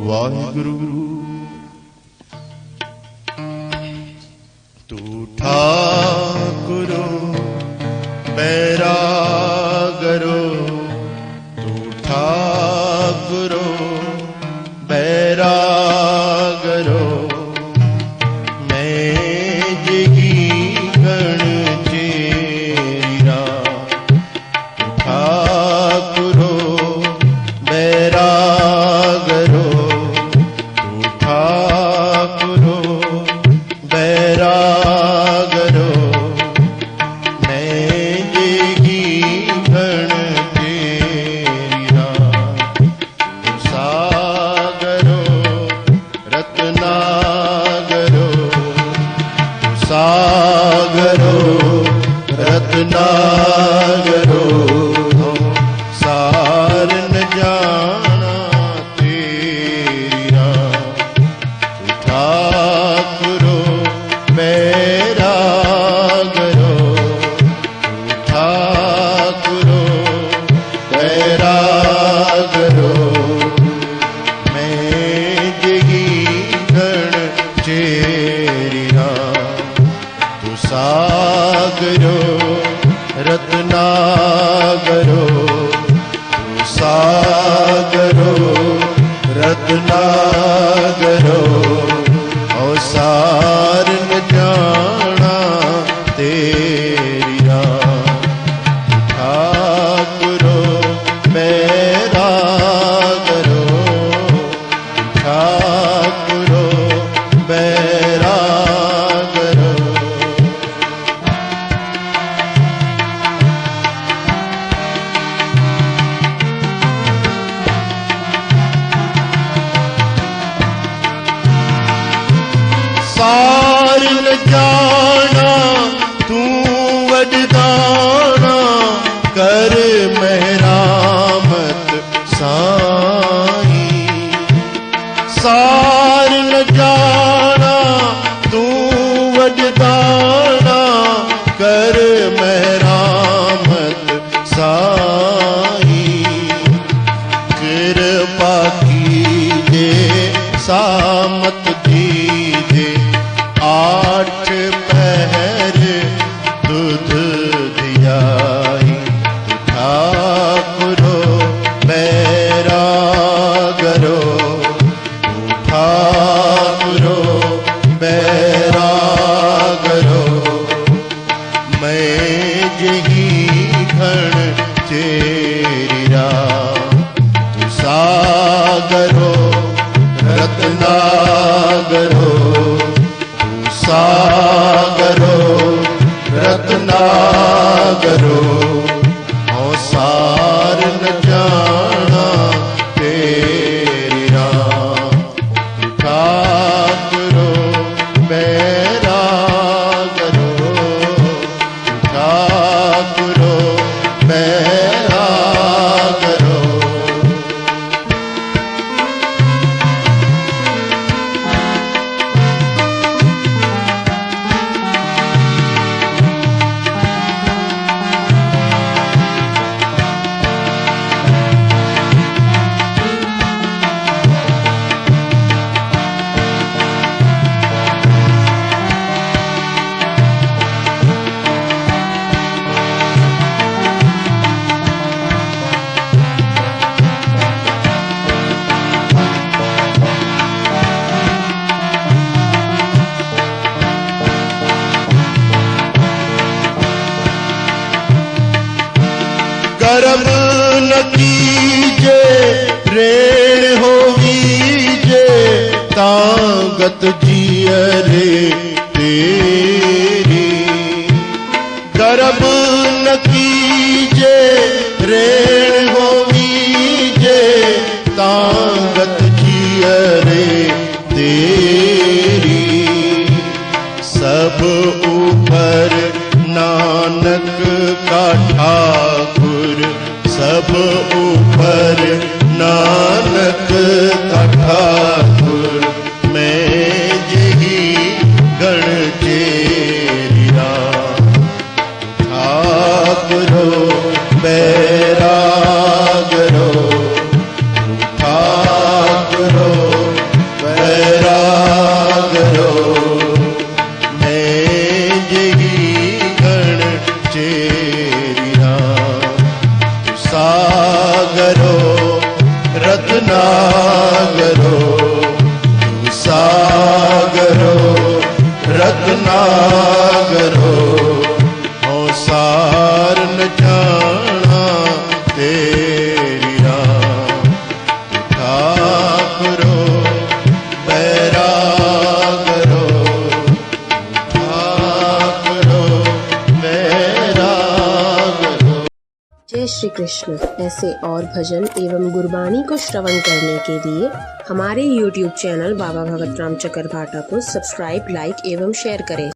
ਵਾਹਿਗੁਰੂ ਤੂੰ ਠਾਕੁਰੋ ਬੈਰਾਗਰੋ ਤੂੰ ਠਾਕੁਰੋ ਬੈਰਾਗਰੋ ਮੈਂ ਜਗੀ ਗਣ ਚੇਰਾ ਠਾਕੁਰੋ ਬੈਰਾਗਰੋ सागरो रत्नागरो सार न जाना तेरा ठाकुरो बैरागरो ठाकुरो बैरागरो मैं जगी गण चेरिया सागरो रत्नागरो सागरो रत्नागरो और सार न जाना तेरिया ठाकुरो बैरागरो ठाकुरो बैरागरो सार न जाना तू वजदाना कर मेहरामत साई सार न जाना तू वजदाना कर मेहरामत साई कृपा कीजे सामत दीजे आठ पहर दूध दियाई ठाकुरो बैरागरो ठाकुरो बैरागरो मैं जही घण चेरिया तू सागरो रत्नागरो सागरो रत्नागरो और सार न जाना तेरा ठाकुरो बैरागरो ठाकुरो बैरागरो करम न कीजे रेण होवीजे तांगत जियरे तेरी करम न कीजे रेण होवीजे तांगत जियरे तेरी सब ऊपर नानक का ठाकुर सब ऊपर नानक का ठाकुर मैं यही गण चेरिया सागरो हो सार न जाना तेरी राम ठाकुरो बैरागरो ठाकुरो बैरागरो। जय श्री कृष्ण। ऐसे और भजन एवं गुरबाणी को श्रवण करने के लिए हमारे YouTube चैनल बाबा भगत राम चकरभाटा को सब्सक्राइब, लाइक एवं शेयर करें।